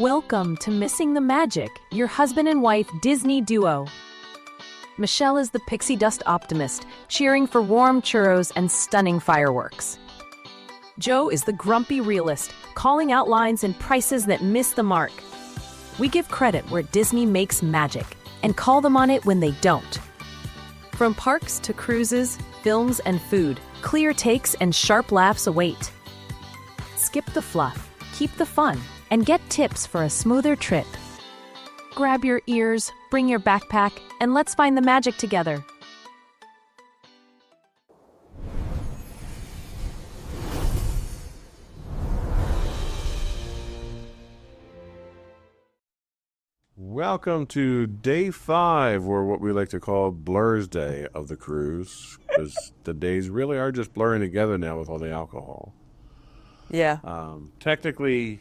Welcome to Missing the Magic, your husband and wife Disney duo. Michelle is the pixie dust optimist, cheering for warm churros and stunning fireworks. Joe is the grumpy realist, calling out lines and prices that miss the mark. We give credit where Disney makes magic and call them on it when they don't. From parks to cruises, films, and food, clear takes and sharp laughs await. Skip the fluff, keep the fun, and get tips for a smoother trip. Grab your ears, bring your backpack, and let's find the magic together. Welcome to day 5, or what we like to call Blur's Day of the cruise, because the days really are just blurring together now with all the alcohol. Yeah. Technically,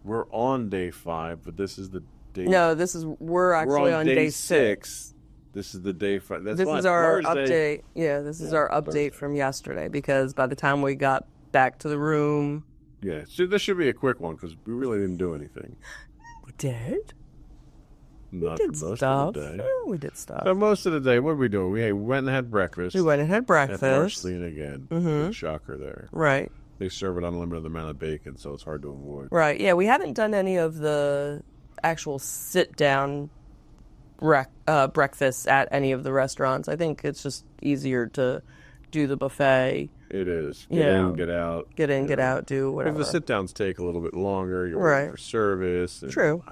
we're on day 5, but this is the day. No, we're actually on day 6. This is the day 5. This is our update. Yeah, this is our update from yesterday, because by the time we got back to the room. Yeah, so this should be a quick one because we really didn't do anything. We did? Not we did for most stuff. of the day. We did stuff. But most of the day, what did we do? We went and had breakfast. We went and had breakfast. At Marceline again. Mm-hmm. Shocker there. Right. They serve an unlimited amount of bacon, so it's hard to avoid. Right. Yeah, we haven't done any of the actual sit-down breakfasts at any of the restaurants. I think it's just easier to do the buffet. It is. Get in, get out. Get in, get out, do whatever. If the sit-downs take a little bit longer, you're right. waiting for service. True.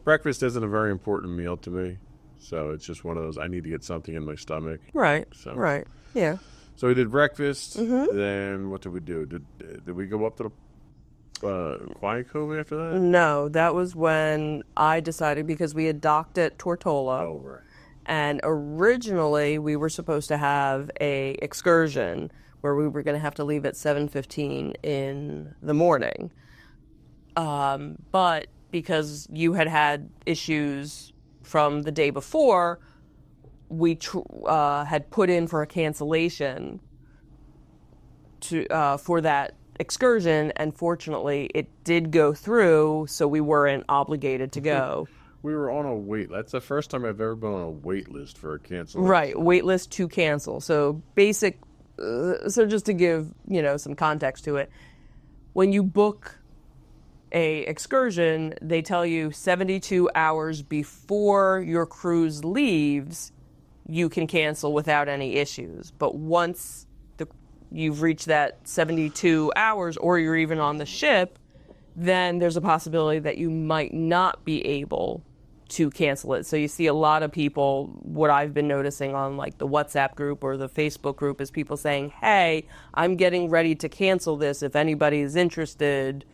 Breakfast isn't a very important meal to me, so it's just one of those, I need to get something in my stomach. Right, so. Right, yeah. So we did breakfast, mm-hmm. Then what did we do? Did we go up to the Quiet Cove after that? No, that was when I decided, because we had docked at Tortola. Oh, right. And originally we were supposed to have a excursion where we were going to have to leave at 7:15 in the morning. But because you had issues from the day before, we had put in for a cancellation for that excursion, and fortunately it did go through, so we weren't obligated to go. We were on a wait. That's the first time I've ever been on a wait list for a cancellation. Right, wait list to cancel. So so just to give some context to it, when you book a excursion, they tell you 72 hours before your cruise leaves, you can cancel without any issues. But once you've reached that 72 hours, or you're even on the ship, then there's a possibility that you might not be able to cancel it. So you see a lot of people, what I've been noticing on like the WhatsApp group or the Facebook group, is people saying, hey, I'm getting ready to cancel this. If anybody is interested,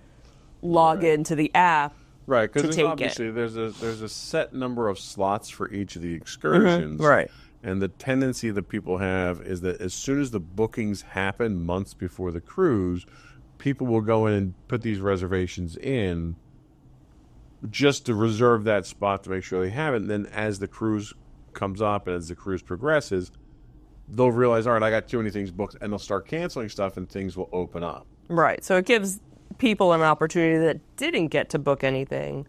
log into the app. Right, because obviously there's a set number of slots for each of the excursions. Mm-hmm. Right. And the tendency that people have is that as soon as the bookings happen months before the cruise, people will go in and put these reservations in just to reserve that spot to make sure they have it. And then as the cruise comes up and as the cruise progresses, they'll realize, all right, I got too many things booked, and they'll start canceling stuff and things will open up. Right. So it gives people an opportunity that didn't get to book anything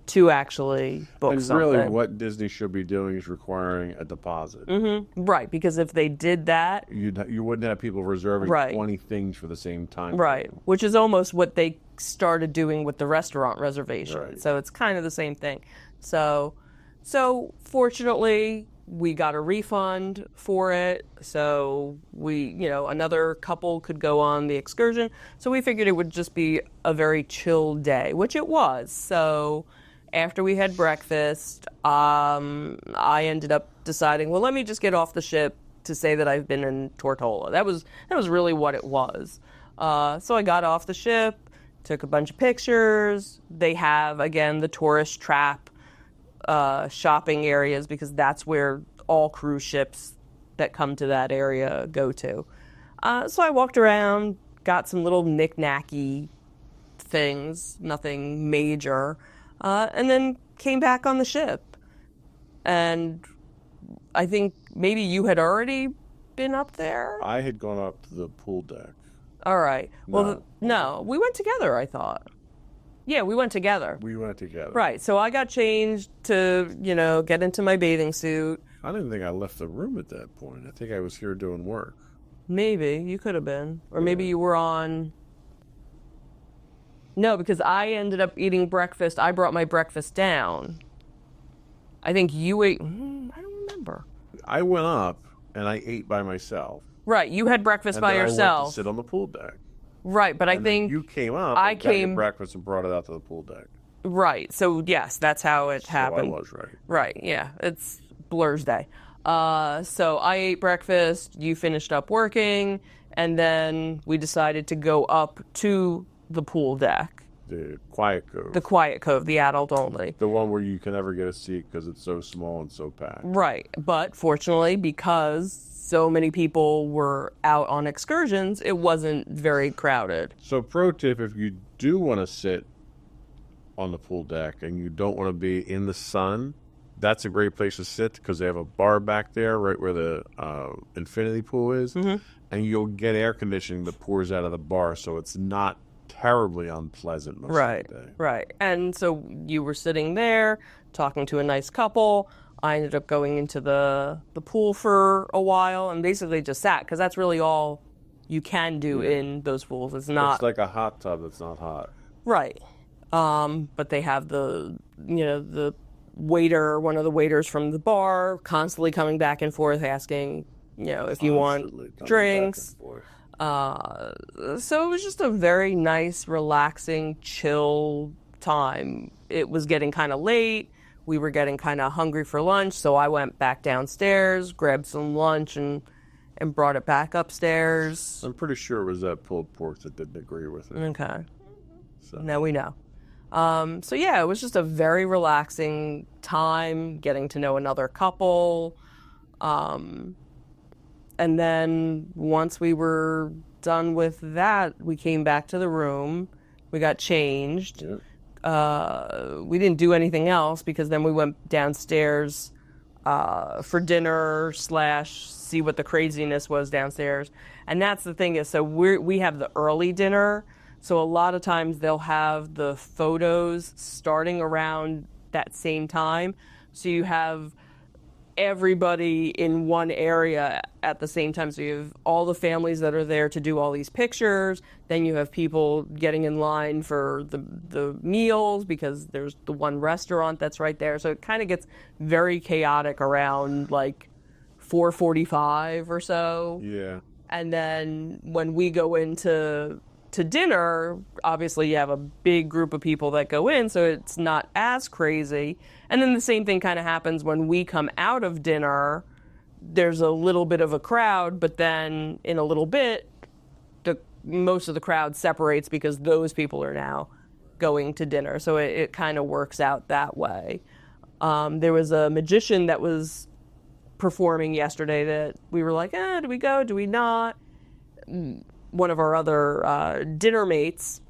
to actually book something. And really what Disney should be doing is requiring a deposit. Mm-hmm. Right, because if they did that, you wouldn't have people reserving 20 things for the same time. Right, which is almost what they started doing with the restaurant reservation. Right. So it's kind of the same thing. So fortunately, we got a refund for it. So another couple could go on the excursion. So we figured it would just be a very chill day, which it was. So after we had breakfast, I ended up deciding, well, let me just get off the ship to say that I've been in Tortola. That was really what it was. So I got off the ship, took a bunch of pictures. They have, again, the tourist trap shopping areas, because that's where all cruise ships that come to that area go to. So I walked around, got some little knick-knacky things, nothing major, and then came back on the ship. And I think maybe you had already been up there? I had gone up to the pool deck. All right. Well, no, we went together, I thought. Yeah, we went together. We went together. Right. So I got changed to, get into my bathing suit. I didn't think I left the room at that point. I think I was here doing work. Maybe. You could have been. Or maybe you were on... No, because I ended up eating breakfast. I brought my breakfast down. I think you ate... I don't remember. I went up and I ate by myself. Right. You had breakfast And by then yourself. I went to sit on the pool deck. Right, but I And think... you came up and got your breakfast and brought it out to the pool deck. Right. So, yes, that's how it happened. So I was right. Right, yeah. It's Blur's Day. So I ate breakfast, you finished up working, and then we decided to go up to the pool deck. The Quiet Cove. The Quiet Cove, the adult only. The one where you can never get a seat because it's so small and so packed. Right. But fortunately, because so many people were out on excursions, it wasn't very crowded. So pro tip, if you do want to sit on the pool deck and you don't want to be in the sun, that's a great place to sit because they have a bar back there right where the infinity pool is. Mm-hmm. And you'll get air conditioning that pours out of the bar, so it's not terribly unpleasant most of the day. Right. And so you were sitting there talking to a nice couple. I ended up going into the pool for a while and basically just sat because that's really all you can do in those pools. It's like a hot tub that's not hot. Right. But they have the waiter, one of the waiters from the bar, constantly coming back and forth asking, if you want drinks. So it was just a very nice, relaxing, chill time. It was getting kind of late. We were getting kind of hungry for lunch, so I went back downstairs, grabbed some lunch, and brought it back upstairs. I'm pretty sure it was that pulled pork that didn't agree with it. Okay. So. Now we know. So yeah, it was just a very relaxing time, getting to know another couple. And then once we were done with that, we came back to the room. We got changed. Yep. We didn't do anything else because then we went downstairs for dinner / see what the craziness was downstairs. And that's the thing is, so we have the early dinner. So a lot of times they'll have the photos starting around that same time. So you have everybody in one area at the same time. So you have all the families that are there to do all these pictures. Then you have people getting in line for the meals because there's the one restaurant that's right there. So it kind of gets very chaotic around like 4:45 or so. Yeah. And then when we go into dinner, obviously you have a big group of people that go in, so it's not as crazy. And then the same thing kind of happens when we come out of dinner. There's a little bit of a crowd, but then in a little bit, most of the crowd separates because those people are now going to dinner. So it kind of works out that way. There was a magician that was performing yesterday that we were like, do we go? Do we not? One of our other dinner mates,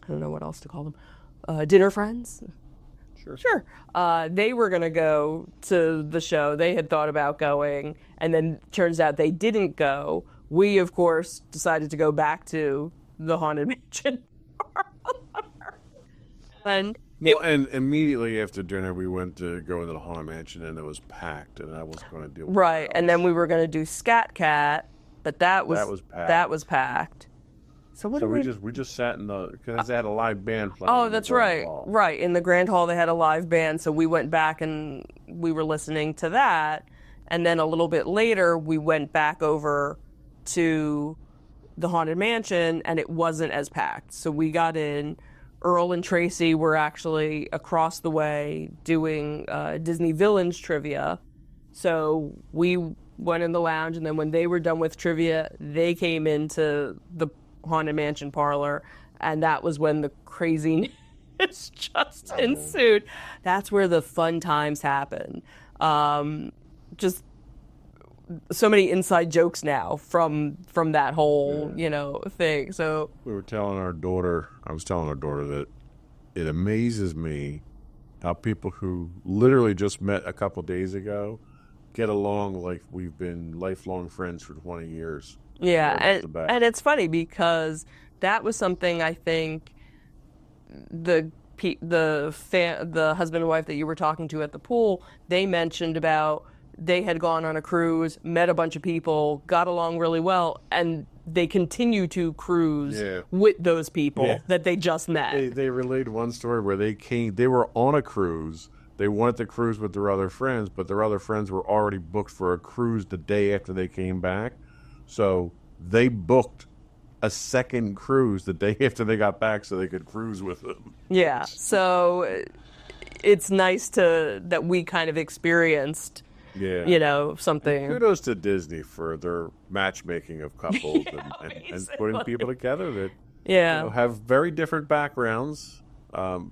I don't know what else to call them, dinner friends? Sure. They were going to go to the show. They had thought about going, and then turns out they didn't go. We, of course, decided to go back to the Haunted Mansion. And immediately after dinner, we went to go into the Haunted Mansion, and it was packed, and I wasn't going to deal with it. Right, and then we were going to do Scat Cat, but that was packed. So we just sat in because they had a live band playing. Oh, that's right. Right. In the Grand Hall, they had a live band. So we went back and we were listening to that. And then a little bit later, we went back over to the Haunted Mansion and it wasn't as packed. So we got in. Earl and Tracy were actually across the way doing Disney Villains trivia. So we went in the lounge, and then when they were done with trivia, they came into the Haunted Mansion parlor, and that was when the craziness just ensued. That's where the fun times happen. Just so many inside jokes now from that whole thing. So I was telling our daughter that it amazes me how people who literally just met a couple days ago get along like we've been lifelong friends for 20 years. Yeah, and it's funny because that was something I think the husband and wife that you were talking to at the pool, they mentioned about they had gone on a cruise, met a bunch of people, got along really well, and they continue to cruise with those people that they just met. They relayed one story where they were on a cruise. They wanted to cruise with their other friends, but their other friends were already booked for a cruise the day after they came back. So they booked a second cruise the day after they got back so they could cruise with them. Yeah, so it's nice that we kind of experienced, something. And kudos to Disney for their matchmaking of couples and putting people together that have very different backgrounds.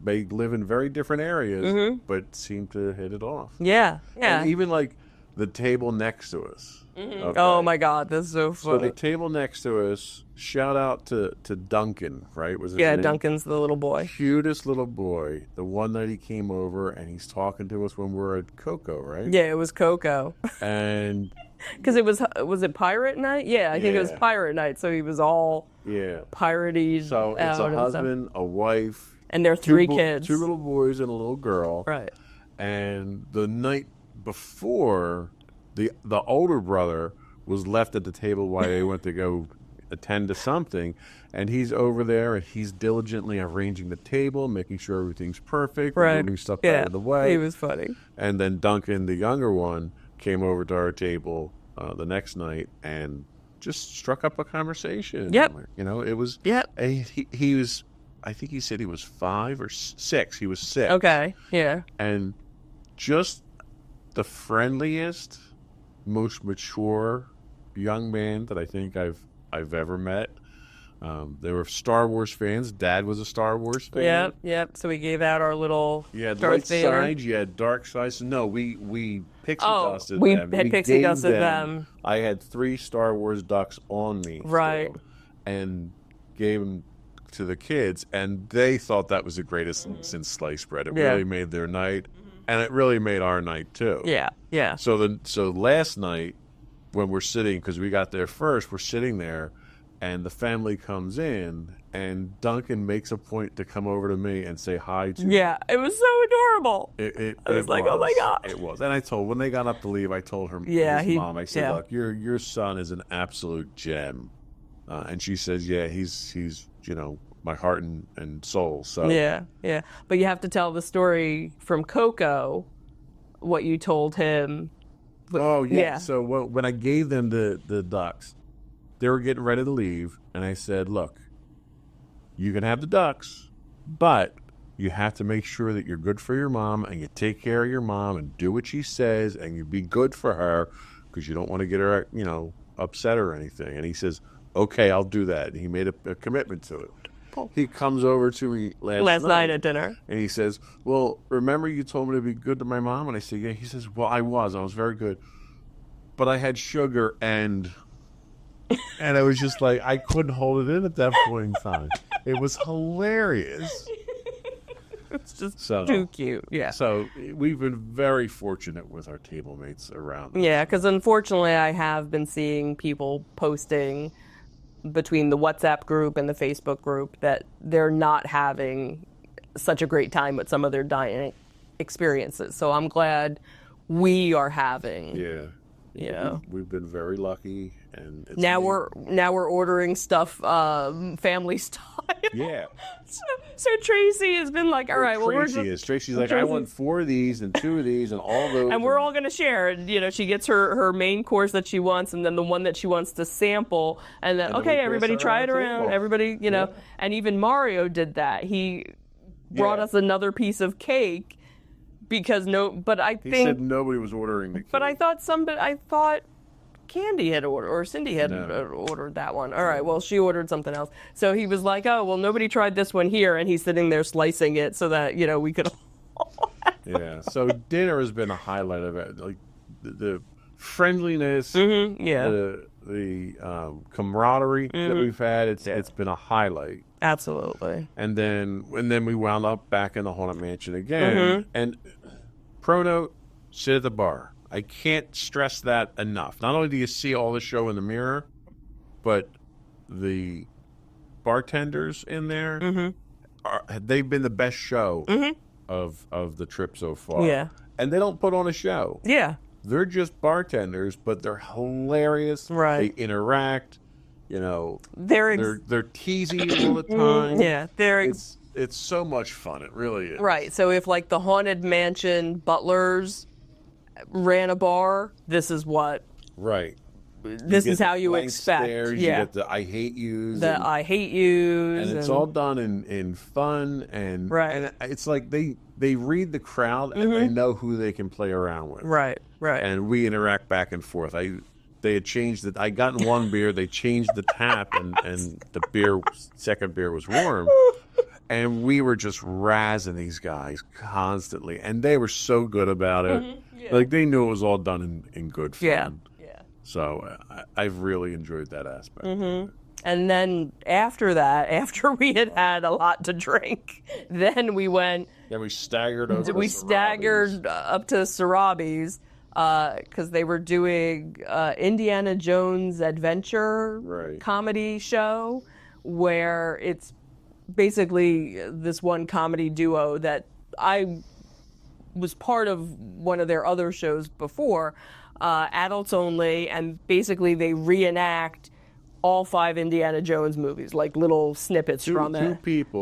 They live in very different areas, but seem to hit it off. Yeah. And even like the table next to us. Okay. Oh my God, that's so funny. So the table next to us, shout out to Duncan, right? Was his name? Duncan's the little boy. Cutest little boy. The one night he came over and he's talking to us when we're at Coco, right? Yeah, it was Coco. And because it was it Pirate Night? Yeah, I think it was Pirate Night. So he was all piratey. So it's a husband, a wife, and their three kids, 2 little boys and a little girl. Right. And the night before, the older brother was left at the table while they went to go attend to something, and he's over there and he's diligently arranging the table, making sure everything's perfect, moving stuff out of the way. He was funny. And then Duncan, the younger one, came over to our table the next night and just struck up a conversation. Yep. It was. Yep. He was. I think he said he was 5 or 6. He was 6. Okay. Yeah. And just the friendliest, most mature young man that I think I've ever met. They were Star Wars fans. Dad was a Star Wars fan. Yep. So we gave out our little You had Darth light Vader. side, you had dark side. No, we pixie dusted them. We had pixie gave dusted them. I had 3 Star Wars ducks on me. Right. Still, and gave them to the kids, and they thought that was the greatest since sliced bread. It really made their night, and it really made our night too. Yeah. So last night, when we're sitting, because we got there first, we're sitting there, and the family comes in, and Duncan makes a point to come over to me and say hi to me. Yeah, it was so adorable. I was like, oh my God. It was. And when they got up to leave, I told her, his mom, I said, look, your son is an absolute gem. And she says, yeah, he's my heart and soul. So Yeah. But you have to tell the story from Coco, what you told him. Oh, yeah. So when I gave them the ducks, they were getting ready to leave, and I said, look, you can have the ducks, but you have to make sure that you're good for your mom, and you take care of your mom, and do what she says, and you be good for her, because you don't want to get her, upset or anything. And he says, okay, I'll do that. And he made a commitment to it. He comes over to me last night at dinner. And he says, well, remember you told me to be good to my mom? And I said, yeah. He says, well, I was very good. But I had sugar and I was just like, I couldn't hold it in at that point in time. It was hilarious. It's just too cute. Yeah. So we've been very fortunate with our table mates around. Yeah, because unfortunately I have been seeing people posting between the WhatsApp group and the Facebook group that they're not having such a great time with some of their dining experiences. So I'm glad we are having. Yeah. We've been very lucky, and now we're ordering stuff family style. Yeah. So Tracy has been like, all right, Tracy's like, I want 4 of these and 2 of these and all those, and we're all going to share. She gets her main course that she wants, and then the one that she wants to sample, and then okay, everybody try it around. Everybody, and even Mario did that. He brought us another piece of cake. Because he said nobody was ordering the cake. But I thought Candy had ordered, or Cindy had ordered that one. All right, well, she ordered something else. So he was like, oh, well, nobody tried this one here, and he's sitting there slicing it so that, we could all Yeah, so dinner has been a highlight of it. Like, the friendliness, the camaraderie that we've had, it's been a highlight. Absolutely. And then we wound up back in the Haunted Mansion again. And pro note, sit at the bar. I can't stress that enough. Not only do you see all the show in the mirror, but the bartenders in there they've been the best show of the trip so far. Yeah. And they don't put on a show. Yeah. They're just bartenders, but they're hilarious. Right. They interact. You know, They're teasing you all the time. Yeah. It's so much fun. It really is. Right. So if like the Haunted Mansion butlers ran a bar, this is what. Right. This is how you expect. Stares, yeah. You get the I hate yous. I hate yous. And it's all done in fun and right. And it's like they read the crowd and they know who they can play around with. Right. Right. And we interact back and forth. They had changed it. I gotten one beer. They changed the tap, and the second beer was warm. And we were just razzing these guys constantly, and they were so good about it. Yeah. Like they knew it was all done in good fun. Yeah. So I've really enjoyed that aspect. And then after that, after we had a lot to drink, then we went. Yeah, we staggered over. We staggered up to Sarabi's. Because they were doing Indiana Jones adventure comedy show where it's basically this one comedy duo that I was part of one of their other shows before, adults only, and basically they reenact all 5 Indiana Jones movies, like little snippets from it.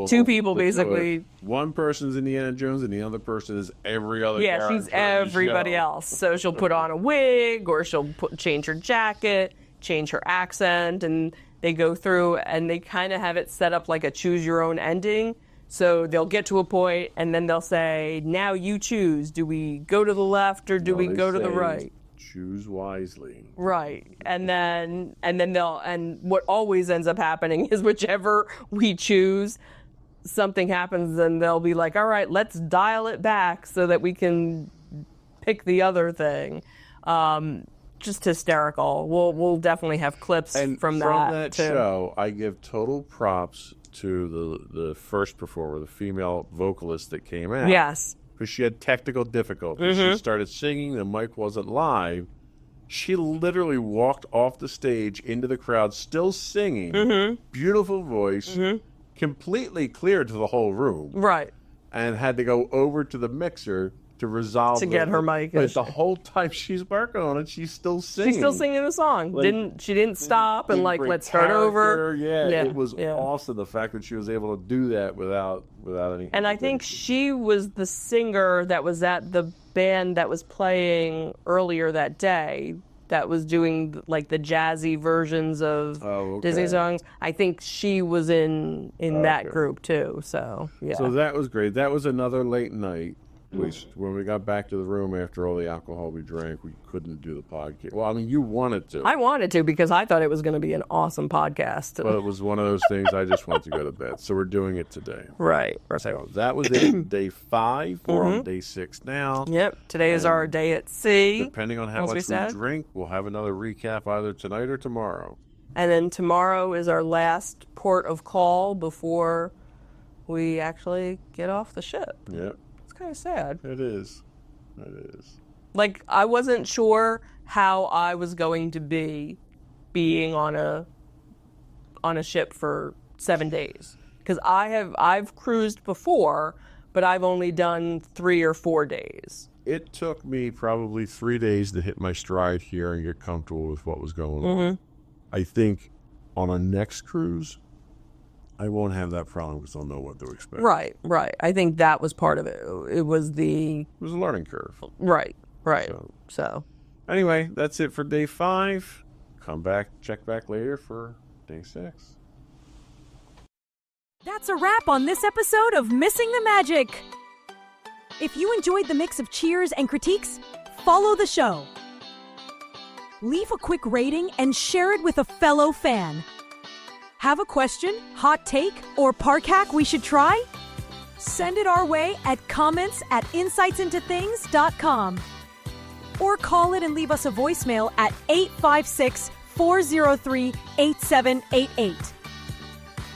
Two people, basically. One person's Indiana Jones, and the other person is every other character. Yeah, she's everybody else. So she'll put on a wig, or she'll change her jacket, change her accent, and they go through, and they kind of have it set up like a choose-your-own ending. So they'll get to a point, and then they'll say, now you choose. Do we go to the left, or do we go to the right? Choose wisely. Right. And then what always ends up happening is whichever we choose, something happens and they'll be like, all right, let's dial it back so that we can pick the other thing. Just hysterical. We'll definitely have clips from that too. Show, I give total props to the first performer, the female vocalist that came out. Yes. Because she had technical difficulties. She started singing, the mic wasn't live. She literally walked off the stage into the crowd, still singing. Beautiful voice, completely clear to the whole room. Right. And had to go over to the mixer to resolve get her mic. But the whole time she's working on it, she's still singing. She's still singing the song. Like, she didn't stop and like, let's start over. Yeah, it was awesome, the fact that she was able to do that without any. And I think she was the singer that was at the band that was playing earlier that day, that was doing like the jazzy versions of Disney songs. I think she was in that group too. So yeah. So that was great. That was another late night. When we got back to the room after all the alcohol we drank, we couldn't do the podcast. Well, I mean, you wanted to. I wanted to because I thought it was going to be an awesome podcast. But it was one of those things I just wanted to go to bed. So we're doing it today. Right. So that was it. Day 5. We're on day 6 now. Yep. Today is our day at sea. Depending on how much we drink, we'll have another recap either tonight or tomorrow. And then tomorrow is our last port of call before we actually get off the ship. Yep. Kind of sad. It is. Like, I wasn't sure how I was going to be being on a ship for 7 days, because I've cruised before, but I've only done 3 or 4 days. It took me probably 3 days to hit my stride here and get comfortable with what was going on. I think on our next cruise, I won't have that problem because I'll know what to expect. Right. I think that was part of it. It was a learning curve. Right. So. Anyway, that's it for day 5. Come back, check back later for day 6. That's a wrap on this episode of Missing the Magic. If you enjoyed the mix of cheers and critiques, follow the show. Leave a quick rating and share it with a fellow fan. Have a question, hot take, or park hack we should try? Send it our way at comments@insightsintothings.com. Or call it and leave us a voicemail at 856-403-8788.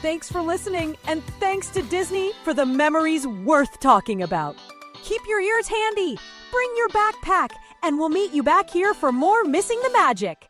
Thanks for listening, and thanks to Disney for the memories worth talking about. Keep your ears handy, bring your backpack, and we'll meet you back here for more Missing the Magic.